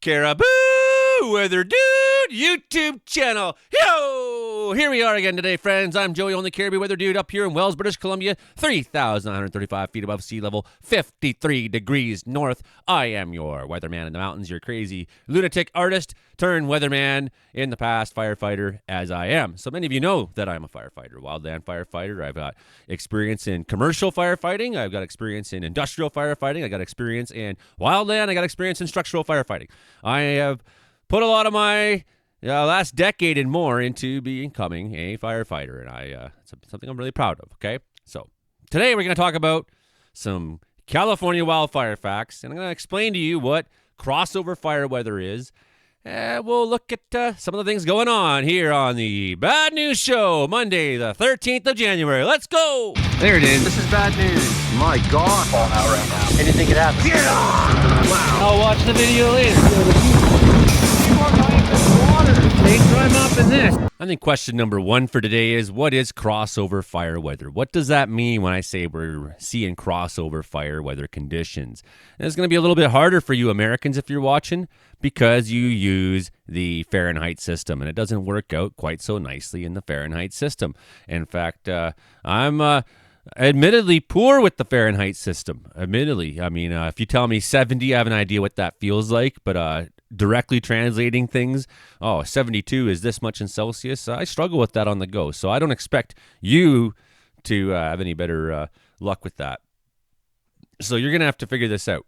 Caribou Weather Dude YouTube channel. Yo! Here we are again today, friends. I'm Joey, only Caribou Weather Dude, up here in Wells, British Columbia, 3,135 feet above sea level, 53 degrees north. I am your weatherman in the mountains, your crazy lunatic artist turned weatherman, in the past firefighter as I am. So many of you know that I'm a firefighter, wildland firefighter. I've got experience in commercial firefighting. I've got experience in industrial firefighting. I got experience in wildland. I got experience in structural firefighting. I have put a lot of my last decade and more into becoming a firefighter, and it's something I'm really proud of, okay? So today we're going to talk about some California wildfire facts, and I'm going to explain to you what crossover fire weather is. We'll look at some of the things going on here on the Bad News Show, Monday, the 13th of January. Let's go! There it is. This is bad news. My God. Falling out right now. Anything could happen. Get on! Wow. I'll watch the video later. I think question number one for today is, what is crossover fire weather? What does that mean when I say we're seeing crossover fire weather conditions? And it's going to be a little bit harder for you Americans if you're watching, because you use the Fahrenheit system, and it doesn't work out quite so nicely in the Fahrenheit system. In fact, I'm admittedly poor with the Fahrenheit system. Admittedly. I mean, if you tell me 70, I have an idea what that feels like, but directly translating things, 72 is this much in Celsius, I struggle with that on the go. So I don't expect you to have any better luck with that. So you're going to have to figure this out.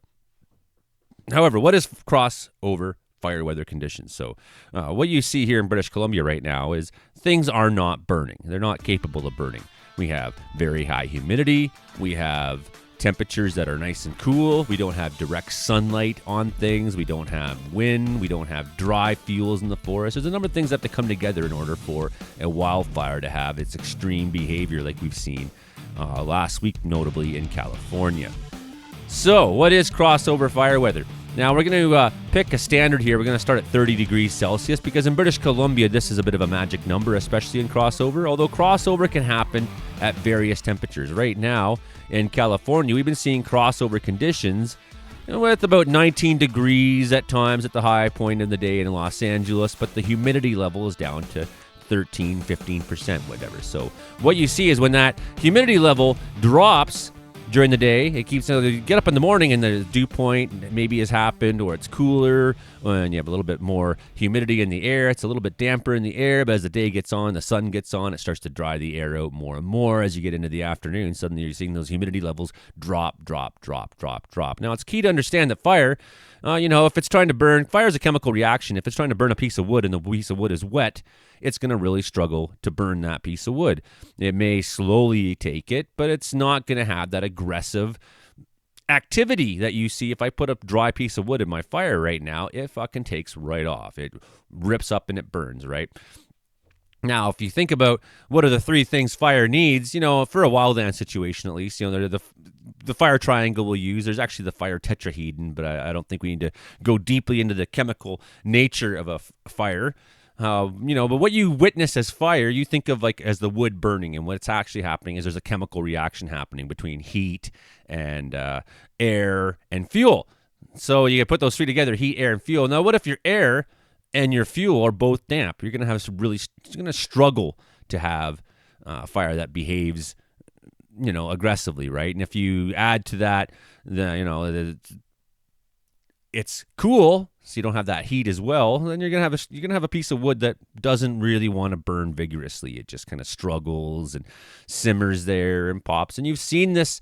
However, what is crossover fire weather conditions? So what you see here in British Columbia right now is things are not burning. They're not capable of burning. We have very high humidity. We have temperatures that are nice and cool. We don't have direct sunlight on things. We don't have wind. We don't have dry fuels in the forest. There's a number of things that have to come together in order for a wildfire to have its extreme behavior like we've seen last week, notably in California. So what is crossover fire weather? Now, we're going to pick a standard here. We're going to start at 30 degrees Celsius because in British Columbia, this is a bit of a magic number, especially in crossover, although crossover can happen at various temperatures. Right now, in California, we've been seeing crossover conditions with about 19 degrees at times at the high point of the day in Los Angeles, but the humidity level is down to 13, 15%, whatever. So what you see is when that humidity level drops during the day, it keeps, you get up in the morning and the dew point maybe has happened, or it's cooler and you have a little bit more humidity in the air. It's a little bit damper in the air, but as the day gets on, the sun gets on, it starts to dry the air out more and more. As you get into the afternoon, suddenly you're seeing those humidity levels drop. Now, it's key to understand that fire, if it's trying to burn, fire is a chemical reaction. If it's trying to burn a piece of wood and the piece of wood is wet, it's going to really struggle to burn that piece of wood. It may slowly take it, but it's not going to have that aggressive activity that you see. If I put a dry piece of wood in my fire right now, it fucking takes right off. It rips up and it burns, right? Now, if you think about what are the three things fire needs, for a wildland situation at least, the fire triangle we'll use. There's actually the fire tetrahedron, but I don't think we need to go deeply into the chemical nature of a fire. But what you witness as fire, you think of like as the wood burning, and what's actually happening is there's a chemical reaction happening between heat and air and fuel. So you put those three together, heat, air, and fuel. Now, what if your air and your fuel are both damp? You're going to have you're going to struggle to have fire that behaves, aggressively, right? And if you add to that, it's cool, so you don't have that heat as well, then you're gonna have a piece of wood that doesn't really want to burn vigorously. It just kind of struggles and simmers there and pops. And you've seen this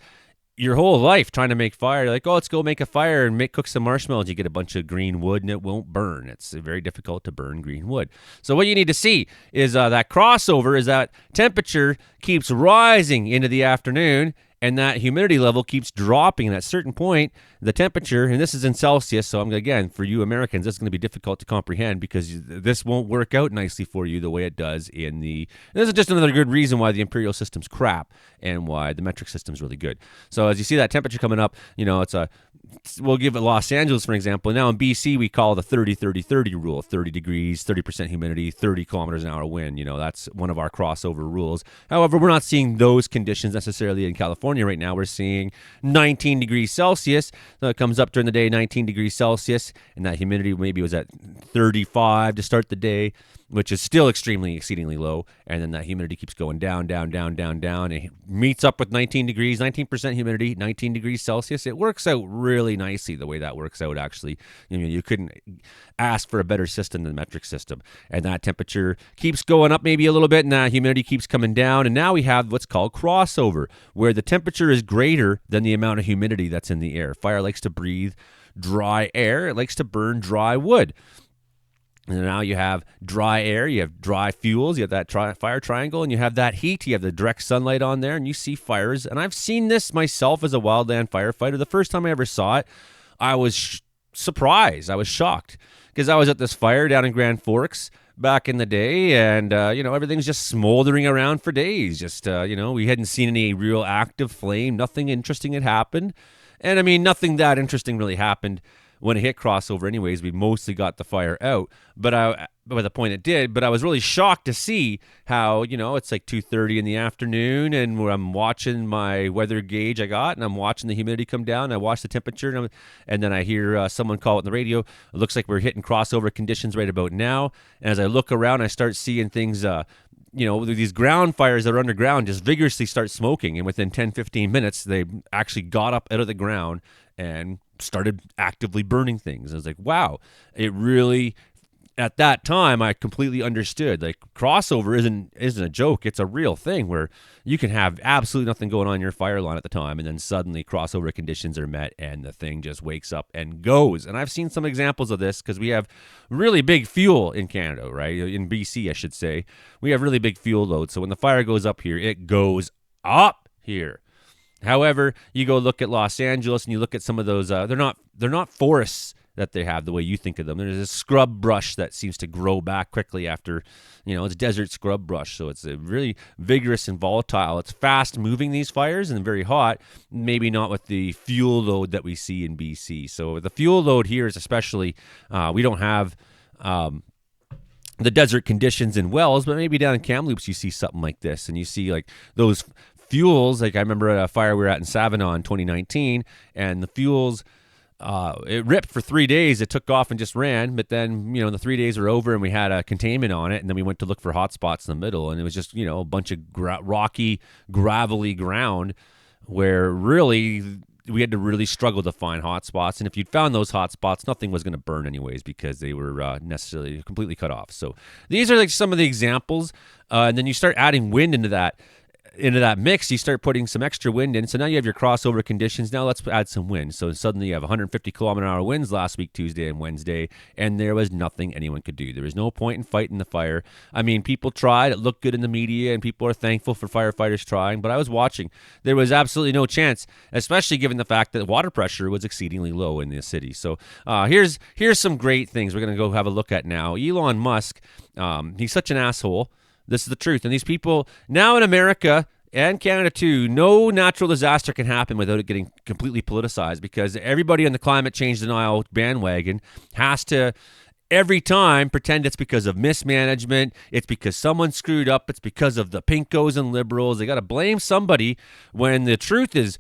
your whole life trying to make fire. You're like, let's go make a fire and cook some marshmallows. You get a bunch of green wood and it won't burn. It's very difficult to burn green wood. So what you need to see is that crossover is that temperature keeps rising into the afternoon, and that humidity level keeps dropping. At a certain point, the temperature, and this is in Celsius, so again, for you Americans, this is going to be difficult to comprehend because this won't work out nicely for you the way it does in the... And this is just another good reason why the imperial system's crap and why the metric system's really good. So as you see that temperature coming up, we'll give it Los Angeles, for example. Now in BC, we call the 30-30-30 rule, 30 degrees, 30% humidity, 30 kilometers an hour wind. That's one of our crossover rules. However, we're not seeing those conditions necessarily in California. California right now, we're seeing 19 degrees Celsius. So it comes up during the day, 19 degrees Celsius, and that humidity maybe was at 35 to start the day, which is still exceedingly low. And then that humidity keeps going down, down, down, down, down. It meets up with 19 degrees, 19% humidity, 19 degrees Celsius. It works out really nicely the way that works out, actually. You couldn't ask for a better system than the metric system. And that temperature keeps going up maybe a little bit, and that humidity keeps coming down. And now we have what's called crossover, where the temperature is greater than the amount of humidity that's in the air. Fire likes to breathe dry air. It likes to burn dry wood. And now you have dry air, you have dry fuels, you have that fire triangle, and you have that heat, you have the direct sunlight on there, and you see fires. And I've seen this myself as a wildland firefighter. The first time I ever saw it, I was surprised. I was shocked because I was at this fire down in Grand Forks back in the day, and, everything's just smoldering around for days. We hadn't seen any real active flame. Nothing interesting had happened. And, nothing that interesting really happened when it hit crossover anyways. We mostly got the fire out, by the point it did. But I was really shocked to see how, it's like 2:30 in the afternoon, and where I'm watching my weather gauge and I'm watching the humidity come down. I watch the temperature, and then I hear someone call it on the radio. It looks like we're hitting crossover conditions right about now. And as I look around, I start seeing things, these ground fires that are underground just vigorously start smoking. And within 10, 15 minutes, they actually got up out of the ground and started actively burning things. I was like, wow, it really, at that time, I completely understood. Like, crossover isn't a joke. It's a real thing where you can have absolutely nothing going on in your fire line at the time, and then suddenly crossover conditions are met, and the thing just wakes up and goes. And I've seen some examples of this because we have really big fuel in Canada, right? In BC, I should say. We have really big fuel loads. So when the fire goes up here, it goes up here. However, you go look at Los Angeles and you look at some of those, they're not forests that they have the way you think of them. There's a scrub brush that seems to grow back quickly after, it's desert scrub brush. So it's a really vigorous and volatile. It's fast moving, these fires, and very hot, maybe not with the fuel load that we see in BC. So the fuel load here is especially, we don't have the desert conditions in Wells, but maybe down in Kamloops you see something like this, and you see like those fuels. Like I remember a fire we were at in Savannah in 2019, and the fuels, it ripped for 3 days. It took off and just ran, but then, the 3 days were over and we had a containment on it, and then we went to look for hot spots in the middle, and it was just, a bunch of rocky, gravelly ground where really we had to really struggle to find hot spots. And if you'd found those hot spots, nothing was going to burn anyways because they were necessarily completely cut off. So these are like some of the examples, and then you start adding wind into that mix. You start putting some extra wind in. So now you have your crossover conditions. Now let's add some wind. So suddenly you have 150 kilometer an hour winds last week, Tuesday and Wednesday, and there was nothing anyone could do. There was no point in fighting the fire. People tried. It looked good in the media, and people are thankful for firefighters trying. But I was watching. There was absolutely no chance, especially given the fact that water pressure was exceedingly low in the city. So here's some great things we're going to go have a look at now. Elon Musk, he's such an asshole. This is the truth. And these people now in America and Canada too, no natural disaster can happen without it getting completely politicized, because everybody on the climate change denial bandwagon has to every time pretend it's because of mismanagement, it's because someone screwed up, it's because of the pinkos and liberals. They got to blame somebody when the truth is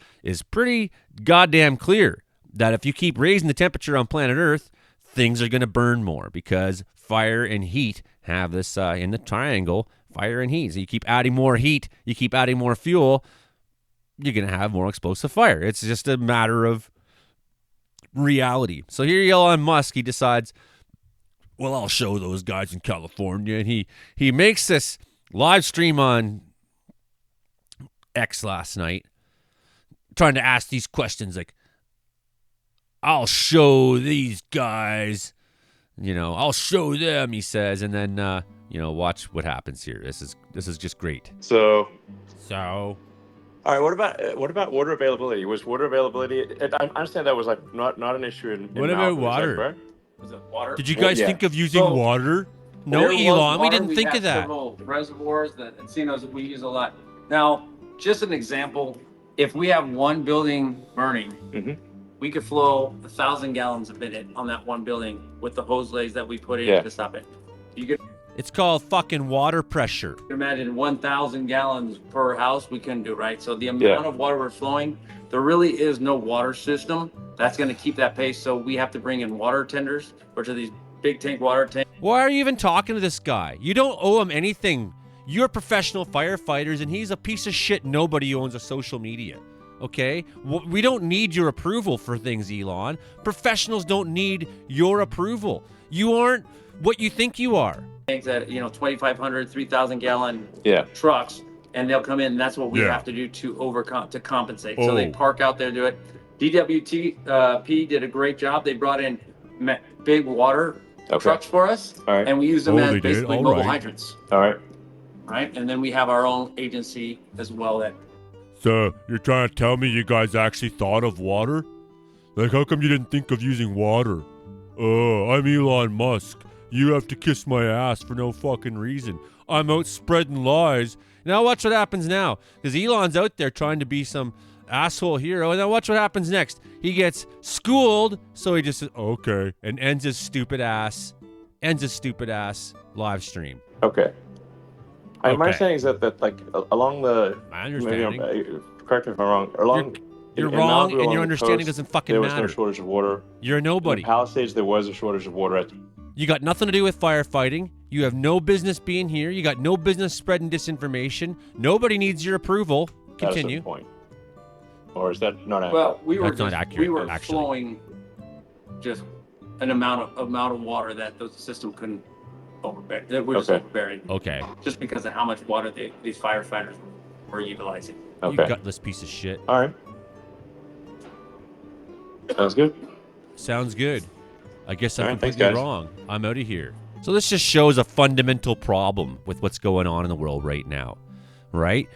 pretty goddamn clear that if you keep raising the temperature on planet Earth, things are going to burn more, because fire and heat have this in the triangle, fire and heat. So you keep adding more heat, you keep adding more fuel, you're going to have more explosive fire. It's just a matter of reality. So here Elon Musk, he decides, well, I'll show those guys in California. And he makes this live stream on X last night, trying to ask these questions like, I'll show these guys, I'll show them, he says. And then, watch what happens here. This is just great. So, all right. What about water availability? Was water availability? I understand that was like not an issue in what about water? Correct? Was it water? Did you guys think of using water? No, Elon, we didn't think of that. Several reservoirs that encinos that we use a lot. Now, just an example: if we have one building burning, we could flow 1,000 gallons a minute on that one building with the hose legs that we put in to stop it. You could. It's called fucking water pressure. Imagine 1,000 gallons per house, we couldn't do, right? So the amount of water we're flowing, there really is no water system that's going to keep that pace. So we have to bring in water tenders, which are these big tank water tanks. Why are you even talking to this guy? You don't owe him anything. You're professional firefighters, and he's a piece of shit. Nobody owns a social media. Okay? We don't need your approval for things, Elon. Professionals don't need your approval. You aren't what you think you are. Tanks at 2,500, 3,000 gallon trucks, and they'll come in. And that's what we have to do to compensate. So they park out there, do it. DWP did a great job. They brought in big water trucks for us, and we use them as basically mobile hydrants. All right. Right, and then we have our own agency as well. That. So you're trying to tell me you guys actually thought of water? Like, how come you didn't think of using water? I'm Elon Musk. You have to kiss my ass for no fucking reason. I'm out spreading lies. Now watch what happens now. Because Elon's out there trying to be some asshole hero. And now watch what happens next. He gets schooled, so he just says, okay, and ends his stupid ass live stream. Okay. My understanding is that like along the... My understanding. Correct me if I'm wrong. Along... You're wrong, and your understanding doesn't fucking matter. There was no shortage of water. You're a nobody. In the Palisades, there was a shortage of water. You got nothing to do with firefighting. You have no business being here. You got no business spreading disinformation. Nobody needs your approval. Continue. That's the point. Or is that not accurate? Well, That's not accurate, we were actually. flowing just an amount of water that the system couldn't overbear. That we're just overbearing. Okay. Just because of how much water these firefighters were utilizing. You gutless piece of shit. All right. Sounds good. Sounds good. I guess I'm Thanks, completely guys. wrong. I'm out of here. So this just shows a fundamental problem with what's going on in the world right now, right?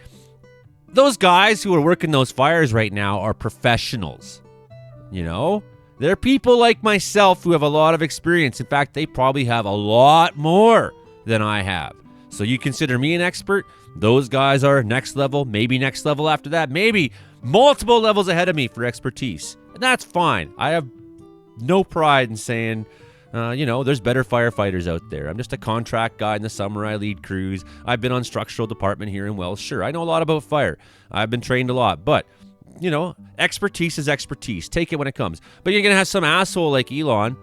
Those guys who are working those fires right now are professionals, you know? They're people like myself who have a lot of experience. In fact, they probably have a lot more than I have. So you consider me an expert? Those guys are next level, maybe next level after that, maybe multiple levels ahead of me for expertise. And that's fine. I have no pride in saying, there's better firefighters out there. I'm just a contract guy in the summer. I lead crews. I've been on structural department here in Wells. Sure, I know a lot about fire. I've been trained a lot. But, expertise is expertise. Take it when it comes. But you're going to have some asshole like Elon,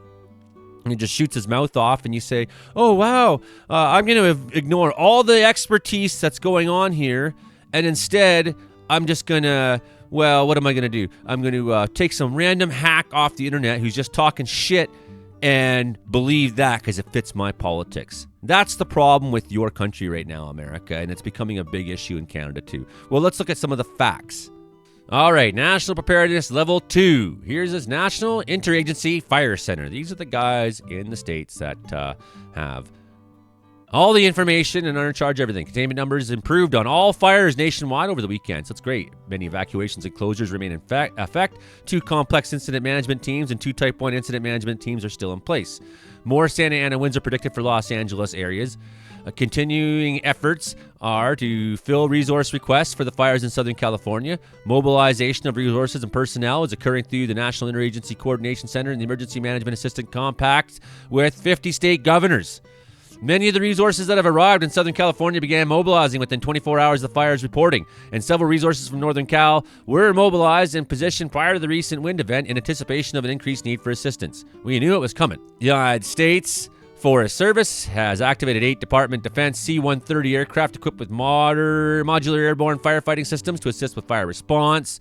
and he just shoots his mouth off, and you say, oh, wow, I'm going to ignore all the expertise that's going on here, and instead, I'm just going to... Well, what am I going to do? I'm going to take some random hack off the internet who's just talking shit and believe that because it fits my politics. That's the problem with your country right now, America, and it's becoming a big issue in Canada too. Well, let's look at some of the facts. All right, National Preparedness Level 2. Here's this National Interagency Fire Center. These are the guys in the states that have all the information and are in charge of everything. Containment numbers improved on all fires nationwide over the weekend, so it's great. Many evacuations and closures remain in effect. 2 complex incident management teams and 2 Type 1 incident management teams are still in place. More Santa Ana winds are predicted for Los Angeles areas. Continuing efforts are to fill resource requests for the fires in Southern California. Mobilization of resources and personnel is occurring through the National Interagency Coordination Center and the Emergency Management Assistant Compact with 50 state governors. Many of the resources that have arrived in Southern California began mobilizing within 24 hours of the fire's reporting, and several resources from Northern Cal were mobilized and positioned prior to the recent wind event in anticipation of an increased need for assistance. We knew it was coming. The United States Forest Service has activated 8 Department Defense C-130 aircraft equipped with modular airborne firefighting systems to assist with fire response.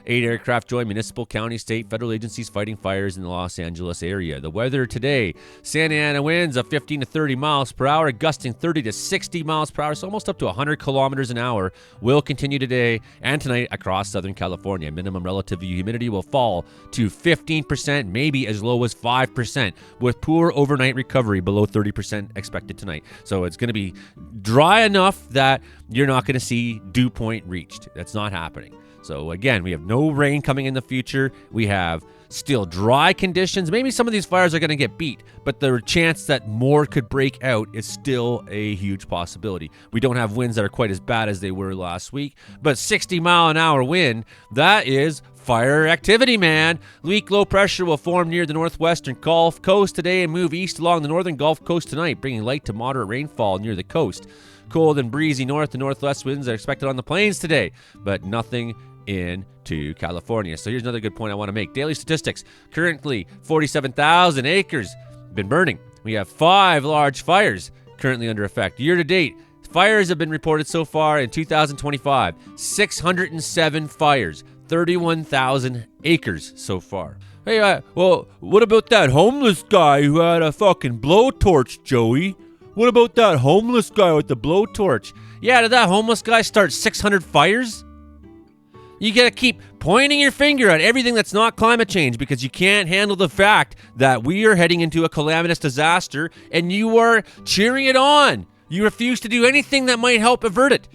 8 aircraft join municipal, county, state, federal agencies fighting fires in the Los Angeles area. The weather today, Santa Ana winds of 15 to 30 miles per hour, gusting 30 to 60 miles per hour, so almost up to 100 kilometers an hour, will continue today and tonight across Southern California. Minimum relative humidity will fall to 15%, maybe as low as 5%, with poor overnight recovery below 30% expected tonight. So it's going to be dry enough that you're not going to see dew point reached. That's not happening. So again, we have no rain coming in the future. We have still dry conditions. Maybe some of these fires are going to get beat, but the chance that more could break out is still a huge possibility. We don't have winds that are quite as bad as they were last week, but 60-mile-an-hour wind, that is fire activity, man. Weak low pressure will form near the northwestern Gulf Coast today and move east along the northern Gulf Coast tonight, bringing light to moderate rainfall near the coast. Cold and breezy north and northwest winds are expected on the plains today, but nothing into California. So here's another good point I want to make. Daily statistics. Currently, 47,000 acres been burning. We have 5 large fires currently under effect. Year to date, fires have been reported so far in 2025. 607 fires, 31,000 acres so far. Hey, well, what about that homeless guy who had a fucking blowtorch, Joey? What about that homeless guy with the blowtorch? Yeah, did that homeless guy start 600 fires? You gotta keep pointing your finger at everything that's not climate change because you can't handle the fact that we are heading into a calamitous disaster and you are cheering it on. You refuse to do anything that might help avert it.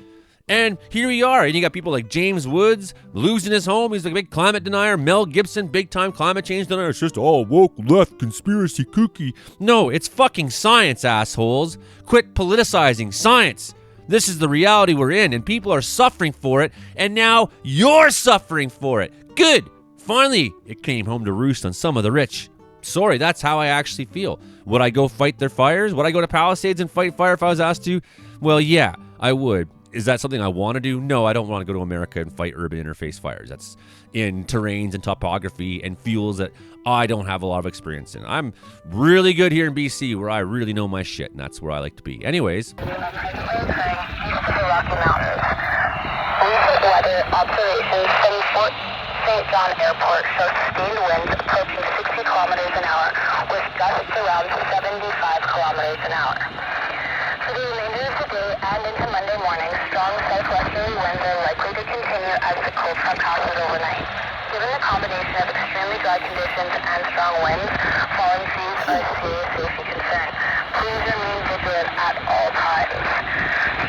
And here we are. And you got people like James Woods losing his home. He's like a big climate denier. Mel Gibson, big time climate change denier. It's just all woke left conspiracy kooky. No, it's fucking science, assholes. Quit politicizing science. This is the reality we're in, and people are suffering for it, and now you're suffering for it. Good. Finally, it came home to roost on some of the rich. Sorry, that's how I actually feel. Would I go fight their fires? Would I go to Palisades and fight fire if I was asked to? Well, yeah, I would. Is that something I want to do? No, I don't want to go to America and fight urban interface fires. That's in terrains and topography and fuels that I don't have a lot of experience in. I'm really good here in BC where I really know my shit, and that's where I like to be. Anyways. Recent weather observations from Fort St. John Airport show sustained winds approaching 60 kilometers an hour with gusts around 75 kilometers an hour. For the remainder of the day and into Monday morning, strong southwesterly winds are likely to continue as the cold front passes overnight. Given the combination of extremely dry conditions and strong winds, falling seas are a serious safety concern. Please remain vigilant at all times.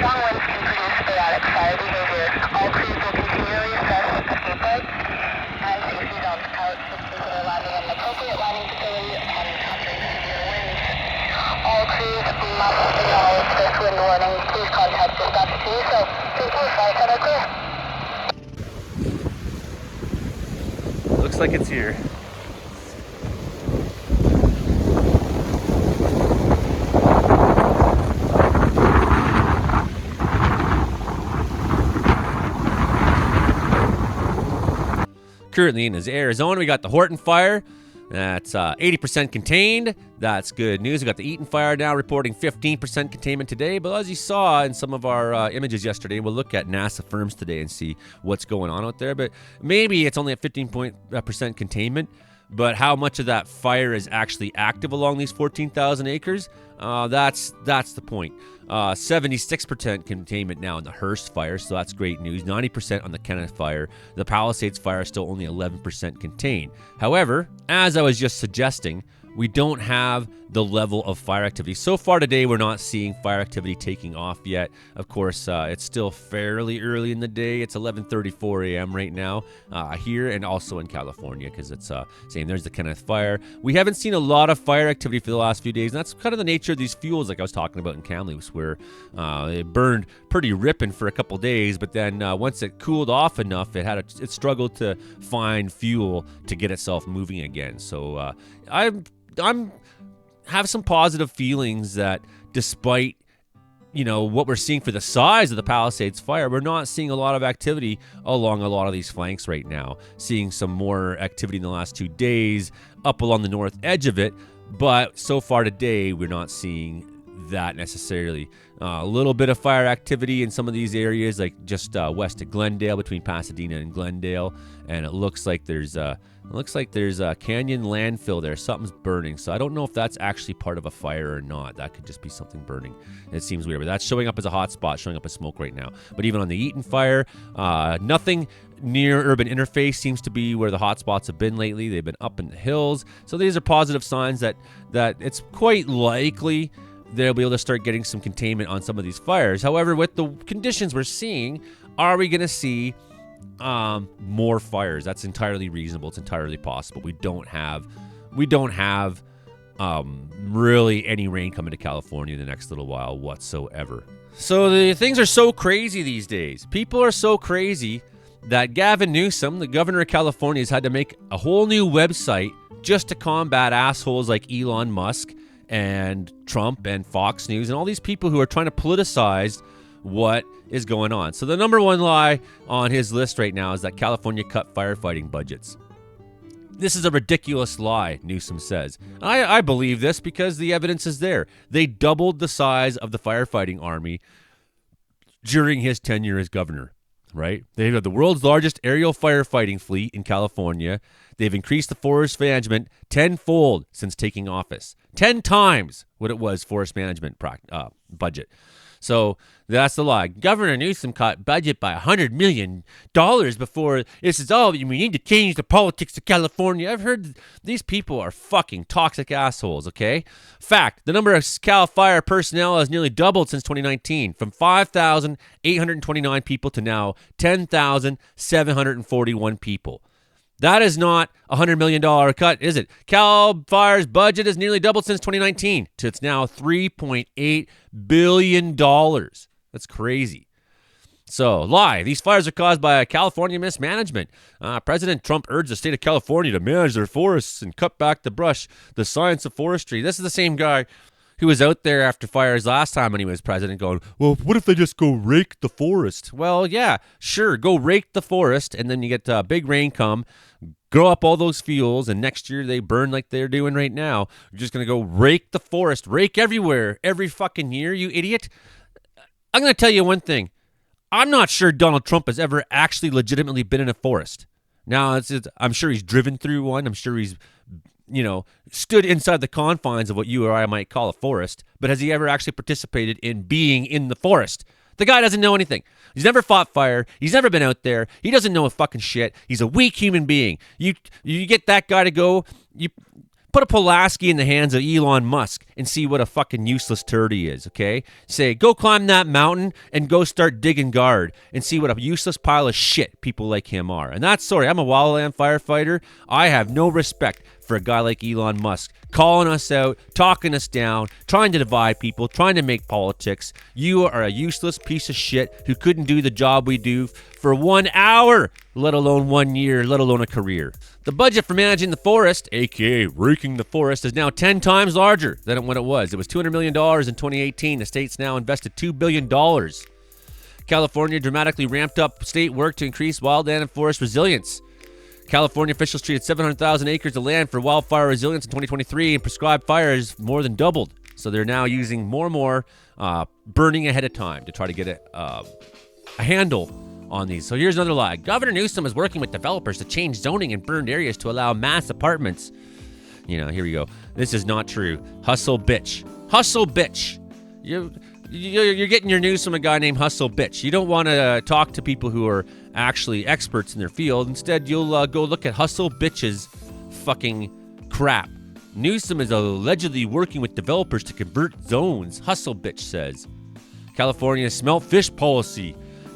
Strong winds can produce sporadic fire behavior. All crews will continually assess escape routes and safety zones. Pilots should consider landing in an appropriate landing facility upon encountering severe winds. All crews must acknowledge this wind warning. Please contact dispatch to do so. Thank you. Fire set are clear. Looks like it's here. Currently in Arizona, we got the Horton fire. That's 80% contained. That's good news. We got the Eaton fire now reporting 15% containment today. But as you saw in some of our images yesterday, we'll look at NASA firms today and see what's going on out there. But maybe it's only at 15% containment. But how much of that fire is actually active along these 14,000 acres? That's the point. 76% containment now in the Hearst fire, so that's great news. 90% on the Kenneth fire. The Palisades fire is still only 11% contained. However, as I was just suggesting, we don't have the level of fire activity. So far today, we're not seeing fire activity taking off yet. Of course, it's still fairly early in the day. It's 11:34 a.m. right now here and also in California because it's same. There's the Kenneth fire. We haven't seen a lot of fire activity for the last few days, and that's kind of the nature of these fuels like I was talking about in Kamloops, where it burned pretty ripping for a couple days, but then once it cooled off enough, it struggled to find fuel to get itself moving again. So I'm have some positive feelings that despite what we're seeing for the size of the Palisades fire, we're not seeing a lot of activity along a lot of these flanks right now. Seeing some more activity in the last 2 days up along the north edge of it, but so far today we're not seeing that necessarily. A little bit of fire activity in some of these areas, like just west of Glendale, between Pasadena and Glendale, and it looks like there's a canyon landfill there. Something's burning, so I don't know if that's actually part of a fire or not. That could just be something burning. It seems weird, but that's showing up as a hot spot, showing up as smoke right now. But even on the Eaton fire, nothing near urban interface seems to be where the hot spots have been lately. They've been up in the hills, so these are positive signs that it's quite likely they'll be able to start getting some containment on some of these fires. However, with the conditions we're seeing, are we going to see more fires? That's entirely reasonable. It's entirely possible. We don't have really any rain coming to California in the next little while whatsoever. So the things are so crazy these days. People are so crazy that Gavin Newsom, the governor of California, has had to make a whole new website just to combat assholes like Elon Musk and Trump and Fox News and all these people who are trying to politicize what is going on. So the number one lie on his list right now is that California cut firefighting budgets. This is a ridiculous lie, Newsom says. I believe this because the evidence is there. They doubled the size of the firefighting army during his tenure as governor, right? They have the world's largest aerial firefighting fleet in California. They've increased the forest management tenfold since taking office. 10 times what it was forest management budget. So that's the lie. Governor Newsom cut budget by $100 million before this is all. We need to change the politics of California. I've heard these people are fucking toxic assholes, okay? Fact, the number of Cal Fire personnel has nearly doubled since 2019, from 5,829 people to now 10,741 people. That is not a $100 million cut, is it? Cal Fire's budget has nearly doubled since 2019 to it's now $3.8 billion. That's crazy. So, lie. These fires are caused by California mismanagement. President Trump urged the state of California to manage their forests and cut back the brush. The science of forestry. This is the same guy who was out there after fires last time when he was president going, well, what if they just go rake the forest? Well, yeah, sure. Go rake the forest, and then you get big rain come, grow up all those fuels, and next year they burn like they're doing right now. You're just going to go rake the forest. Rake everywhere every fucking year, you idiot. I'm going to tell you one thing. I'm not sure Donald Trump has ever actually legitimately been in a forest. Now, I'm sure he's driven through one. I'm sure he's stood inside the confines of what you or I might call a forest, but has he ever actually participated in being in the forest? The guy doesn't know anything. He's never fought fire. He's never been out there. He doesn't know a fucking shit. He's a weak human being. You get that guy to go, you put a Pulaski in the hands of Elon Musk and see what a fucking useless turd he is, okay? Say, go climb that mountain and go start digging guard and see what a useless pile of shit people like him are. And that's, sorry, I'm a wildland firefighter. I have no respect for a guy like Elon Musk calling us out, talking us down, trying to divide people, trying to make politics. You are a useless piece of shit who couldn't do the job we do for 1 hour, let alone 1 year, let alone a career. The budget for managing the forest, aka raking the forest, is now 10 times larger than what it was. It was $200 million in 2018. The state's now invested $2 billion. California dramatically ramped up state work to increase wildland and forest resilience. California officials treated 700,000 acres of land for wildfire resilience in 2023, and prescribed fires more than doubled. So they're now using more and more burning ahead of time to try to get a handle on these. So here's another lie. Governor Newsom is working with developers to change zoning in burned areas to allow mass apartments. Here we go. This is not true. Hustle bitch. Hustle bitch. You're getting your news from a guy named Hustle Bitch. You don't want to talk to people who are actually experts in their field. Instead, you'll go look at Hustle Bitch's fucking crap. Newsom is allegedly working with developers to convert zones, Hustle Bitch says. California's smelt fish policy.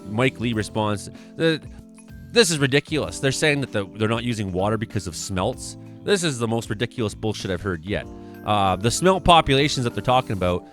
Mike Lee responds, this is ridiculous. They're saying that they're not using water because of smelts. This is the most ridiculous bullshit I've heard yet. The smelt populations that they're talking about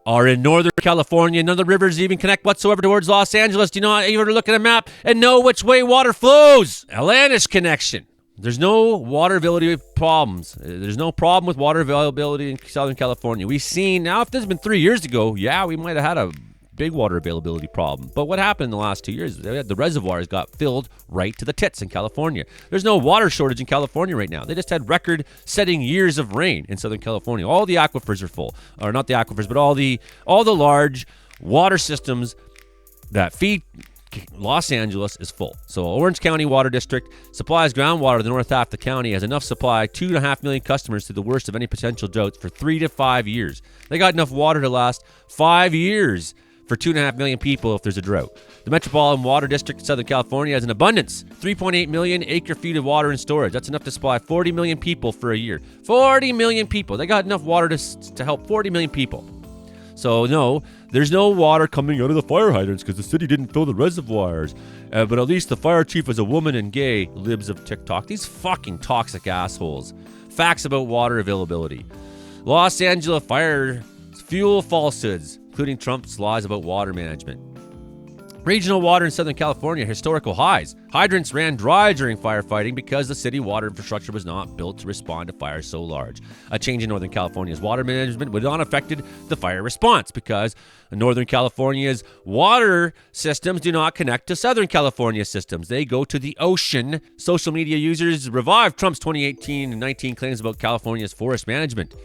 are in Northern California. None of the rivers even connect whatsoever towards Los Angeles. Do you not even look at a map and know which way water flows? Atlantis connection. There's no water availability problems. There's no problem with water availability in Southern California. We've seen, now if this had been 3 years ago, yeah, we might have had a big water availability problem. But what happened in the last 2 years? The reservoirs got filled right to the tits in California. There's no water shortage in California right now. They just had record-setting years of rain in Southern California. All the aquifers are full. Or not the aquifers, but all the large water systems that feed Los Angeles is full. So Orange County Water District supplies groundwater to the north half of the county, has enough supply 2.5 million customers through the worst of any potential droughts for 3 to 5 years. They got enough water to last 5 years for 2.5 million people if there's a drought. The Metropolitan Water District of Southern California has an abundance, 3.8 million acre-feet of water in storage. That's enough to supply 40 million people for a year. 40 million people. They got enough water to help 40 million people. So no, there's no water coming out of the fire hydrants because the city didn't fill the reservoirs. But at least the fire chief was a woman and gay, libs of TikTok. These fucking toxic assholes. Facts about water availability. Los Angeles fire fuel falsehoods, including Trump's lies about water management. Regional water in Southern California, historical highs. Hydrants ran dry during firefighting because the city water infrastructure was not built to respond to fires so large. A change in Northern California's water management would not affected the fire response because Northern California's water systems do not connect to Southern California systems. They go to the ocean. Social media users revived Trump's 2018 and 19 claims about California's forest management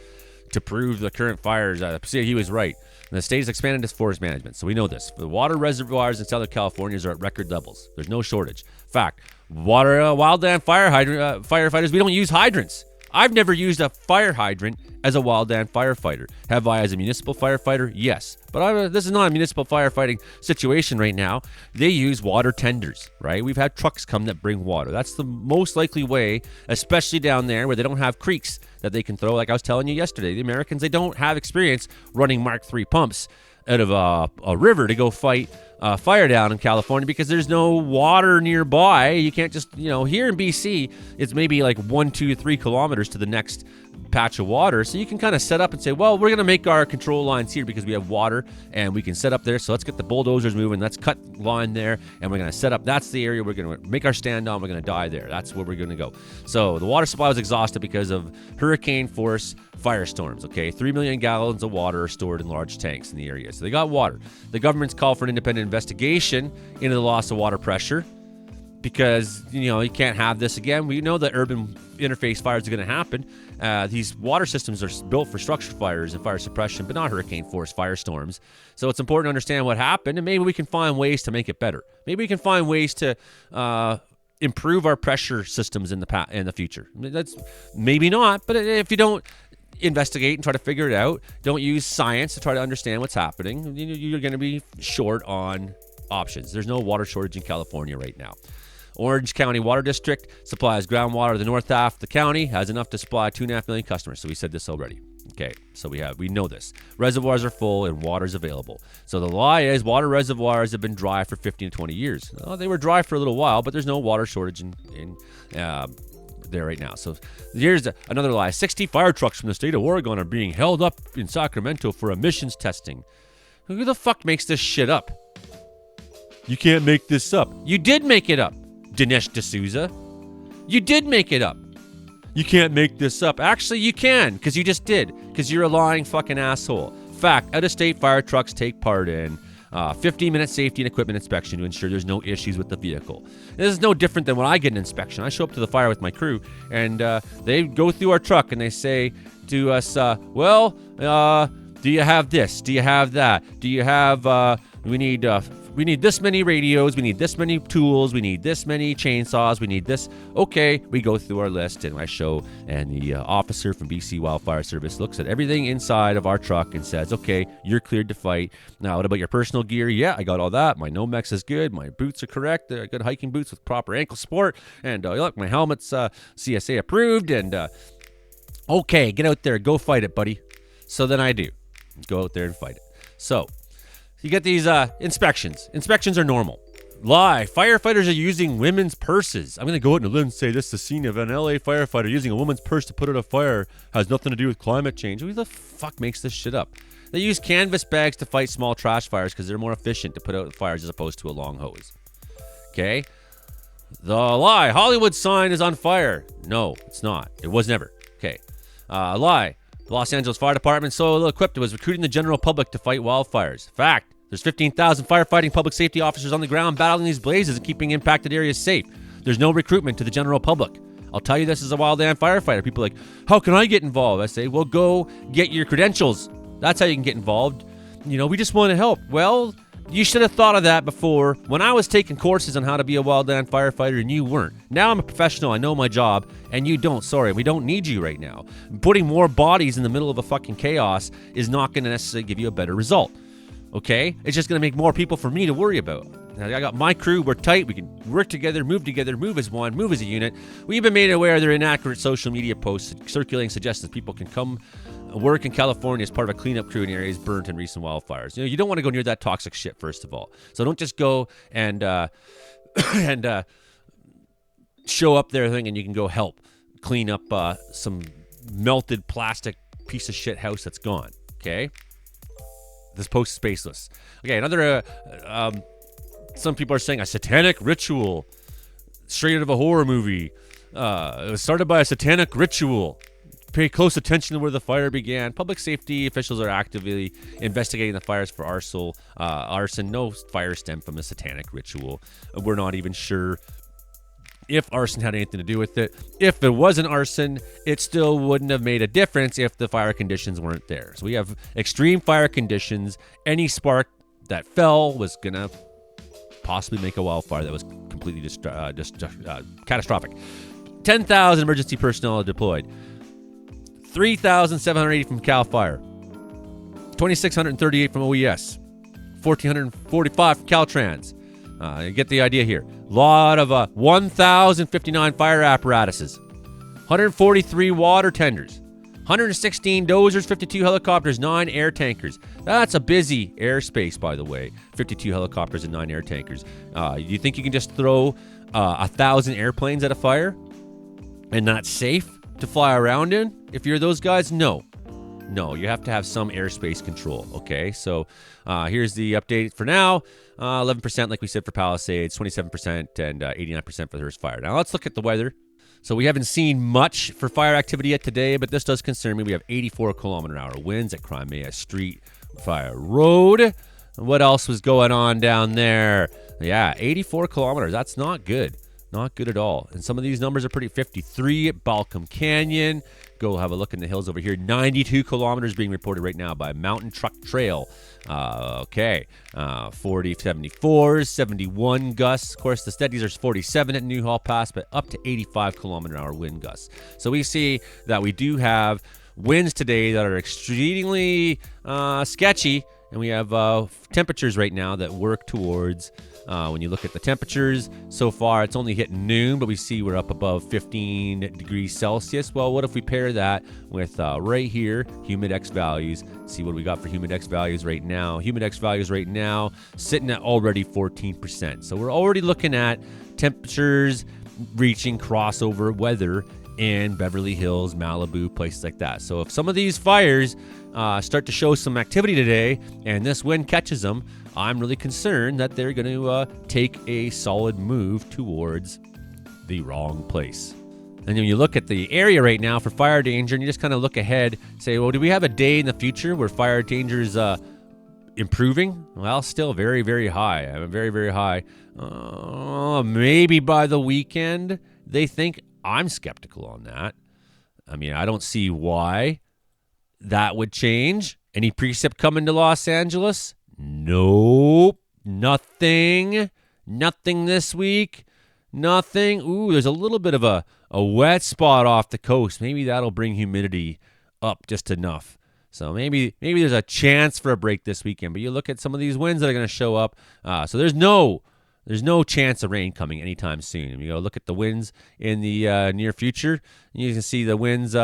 to prove the current fires. See, he was right. The state has expanded its forest management, so we know this. The water reservoirs in Southern California are at record levels. There's no shortage. Fact, wildland firefighters, we don't use hydrants. I've never used a fire hydrant as a wildland firefighter. Have I as a municipal firefighter? Yes. But this is not a municipal firefighting situation right now. They use water tenders, right? We've had trucks come that bring water. That's the most likely way, especially down there where they don't have creeks that they can throw. Like I was telling you yesterday, the Americans, they don't have experience running Mark III pumps out of a river to go fight fire down in California because there's no water nearby. You can't just, here in BC, it's maybe like 1, 2, 3 kilometers to the next patch of water. So you can kind of set up and say, well, we're going to make our control lines here because we have water and we can set up there. So let's get the bulldozers moving. Let's cut line there and we're going to set up. That's the area we're going to make our stand on. We're going to die there. That's where we're going to go. So the water supply was exhausted because of hurricane force firestorms. Okay, 3 million gallons of water are stored in large tanks in the area. So they got water. The government's called for an independent investigation into the loss of water pressure because, you can't have this again. We know that urban interface fires are going to happen. These water systems are built for structure fires and fire suppression, but not hurricane force firestorms. So it's important to understand what happened, and maybe we can find ways to make it better. Maybe we can find ways to improve our pressure systems in the future. That's maybe not, but if you don't investigate and try to figure it out, don't use science to try to understand what's happening, you're going to be short on options. There's no water shortage in California right now. Orange County Water District supplies groundwater to the north half of the county, has enough to supply 2.5 million customers. So we said this already. Okay, so we know this. Reservoirs are full and water is available. So the lie is water reservoirs have been dry for 15 to 20 years. Well, they were dry for a little while, but there's no water shortage in there right now. So here's another lie. 60 fire trucks from the state of Oregon are being held up in Sacramento for emissions testing. Who the fuck makes this shit up? You can't make this up. You did make it up, Dinesh D'Souza. You did make it up. You can't make this up. Actually, you can, because you just did, because you're a lying fucking asshole. Fact, out-of-state fire trucks take part in 15-minute safety and equipment inspection to ensure there's no issues with the vehicle. This is no different than when I get an inspection. I show up to the fire with my crew, and they go through our truck, and they say to us, do you have this? Do you have that? Do you have, we need this many radios, we need this many tools, we need this many chainsaws, we need this. Okay, we go through our list, and I show, and the officer from BC Wildfire Service looks at everything inside of our truck and says, okay, you're cleared to fight. Now, what about your personal gear? Yeah, I got all that. My Nomex is good. My boots are correct. They're good hiking boots with proper ankle support. And look, my helmet's CSA approved. And okay, get out there. Go fight it, buddy. So then I do. Go out there and fight it. So you get these inspections. Inspections are normal. Lie. Firefighters are using women's purses. I'm going to go out and say this: the scene of an LA firefighter using a woman's purse to put out a fire has nothing to do with climate change. Who the fuck makes this shit up? They use canvas bags to fight small trash fires because they're more efficient to put out fires as opposed to a long hose. Okay? The lie. Hollywood sign is on fire. No, it's not. It was never. Okay. Lie. The Los Angeles Fire Department, so ill-equipped, was recruiting the general public to fight wildfires. Fact, there's 15,000 firefighting public safety officers on the ground battling these blazes and keeping impacted areas safe. There's no recruitment to the general public. I'll tell you this as a wildland firefighter. People are like, how can I get involved? I say, well, go get your credentials. That's how you can get involved. We just want to help. Well, you should have thought of that before. When I was taking courses on how to be a wildland firefighter and you weren't. Now I'm a professional. I know my job and you don't. Sorry, we don't need you right now. Putting more bodies in the middle of a fucking chaos is not going to necessarily give you a better result. Okay? It's just going to make more people for me to worry about. I got my crew. We're tight. We can work together, move as one, move as a unit. We've been made aware there are inaccurate social media posts circulating suggestions people can come work in California as part of a cleanup crew in areas burnt in recent wildfires. You don't want to go near that toxic shit, first of all. So don't just go and show up there thinking you can go help clean up some melted plastic piece of shit house that's gone. Okay? This post is baseless. Okay, another Some people are saying a satanic ritual, straight out of a horror movie. It was started by a satanic ritual. Pay close attention to where the fire began. Public safety officials are actively investigating the fires for arson. No fire stemmed from a satanic ritual. We're not even sure if arson had anything to do with it. If it was an arson, it still wouldn't have made a difference if the fire conditions weren't there. So we have extreme fire conditions. Any spark that fell was going to possibly make a wildfire that was completely catastrophic. 10,000 emergency personnel are deployed. 3,780 from CAL FIRE, 2,638 from OES, 1,445 from Caltrans. You get the idea here. Lot of 1,059 fire apparatuses, 143 water tenders, 116 dozers, 52 helicopters, 9 air tankers. That's a busy airspace, by the way. 52 helicopters and 9 air tankers. You think you can just throw 1,000 airplanes at a fire and that's safe to fly around in? If you're those guys, no, you have to have some airspace control. Okay, so here's the update for now. 11%, like we said, for Palisades, 27%, and 89% for the Hearst Fire. Now let's look at the weather. So we haven't seen much for fire activity yet today, but this does concern me. We have 84 kilometer-hour winds at Crimea Street Fire Road. What else was going on down there? Yeah, 84 kilometers. That's not good. Not good at all. And some of these numbers are pretty. 53 at Balcom Canyon. Go have a look in the hills over here. 92 kilometers being reported right now by Mountain Truck Trail. 40 74s, 71 gusts. Of course, the steadies are 47 at Newhall Pass, but up to 85 kilometer-hour wind gusts. So we see that we do have winds today that are extremely sketchy, and we have temperatures right now that work towards. When you look at the temperatures, so far it's only hit noon, but we see we're up above 15 degrees Celsius. Well, what if we pair that with right here, humid X values? See what we got for humid X values right now. Humid X values right now sitting at already 14%. So we're already looking at temperatures reaching crossover weather in Beverly Hills, Malibu, places like that. So if some of these fires start to show some activity today and this wind catches them, I'm really concerned that they're going to take a solid move towards the wrong place. And when you look at the area right now for fire danger, and you just kind of look ahead, say, well, do we have a day in the future where fire danger is improving? Well, still very, very high. Very, very high. Maybe by the weekend, they think. I'm skeptical on that. I mean, I don't see why that would change. Any precip coming to Los Angeles? Nope. Nothing this week. Nothing. Ooh, there's a little bit of a wet spot off the coast. Maybe that'll bring humidity up just enough. So maybe there's a chance for a break this weekend. But you look at some of these winds that are going to show up. So there's no chance of rain coming anytime soon. And you go look at the winds in the near future, and you can see the winds.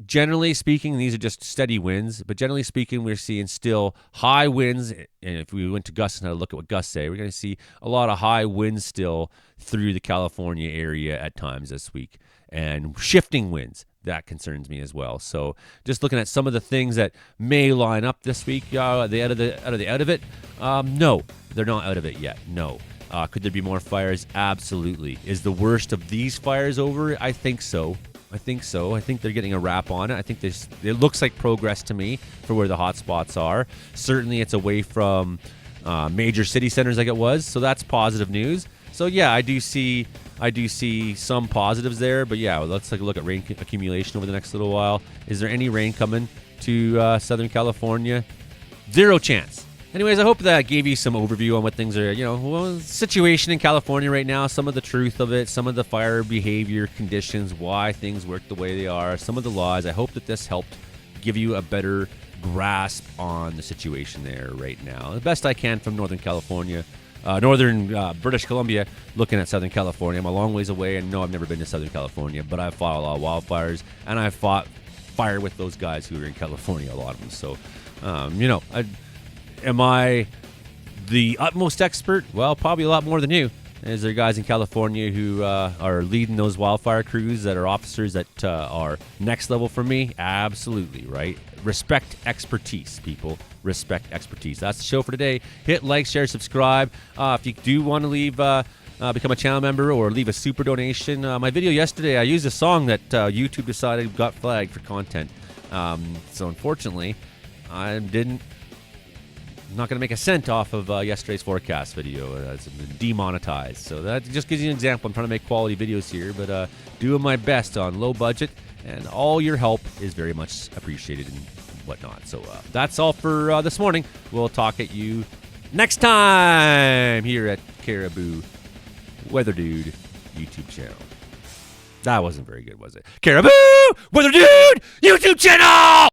Generally speaking, these are just steady winds, but generally speaking, we're seeing still high winds. And if we went to gusts and had a look at what gusts say, we're going to see a lot of high winds still through the California area at times this week, and shifting winds. That concerns me as well. So just looking at some of the things that may line up this week, are they out of it? No, they're not out of it yet. No. Could there be more fires? Absolutely. Is the worst of these fires over? I think so. I think they're getting a wrap on it. I think it looks like progress to me for where the hot spots are. Certainly it's away from major city centers like it was, so that's positive news. So yeah, I do see some positives there, but yeah, let's take a look at rain accumulation over the next little while. Is there any rain coming to Southern California? Zero chance. Anyways, I hope that gave you some overview on what things are, situation in California right now, some of the truth of it, some of the fire behavior conditions, why things work the way they are, some of the laws. I hope that this helped give you a better grasp on the situation there right now. The best I can from Northern California, northern British Columbia, looking at Southern California. I'm a long ways away, and no, I've never been to Southern California, but I've fought a lot of wildfires, and I've fought fire with those guys who are in California, a lot of them. So, am I the utmost expert? Well, probably a lot more than you. Is there guys in California who are leading those wildfire crews that are officers that are next level for me? Absolutely, right? Respect expertise, people. Respect expertise. That's the show for today. Hit like, share, subscribe. If you do want to leave, become a channel member or leave a super donation. My video yesterday, I used a song that YouTube decided got flagged for content. So unfortunately, I'm not going to make a cent off of yesterday's forecast video. It's been demonetized. So that just gives you an example. I'm trying to make quality videos here, but doing my best on low budget, and all your help is very much appreciated and whatnot. So that's all for this morning. We'll talk at you next time here at Caribou Weather Dude YouTube channel. That wasn't very good, was it? Caribou Weather Dude YouTube channel!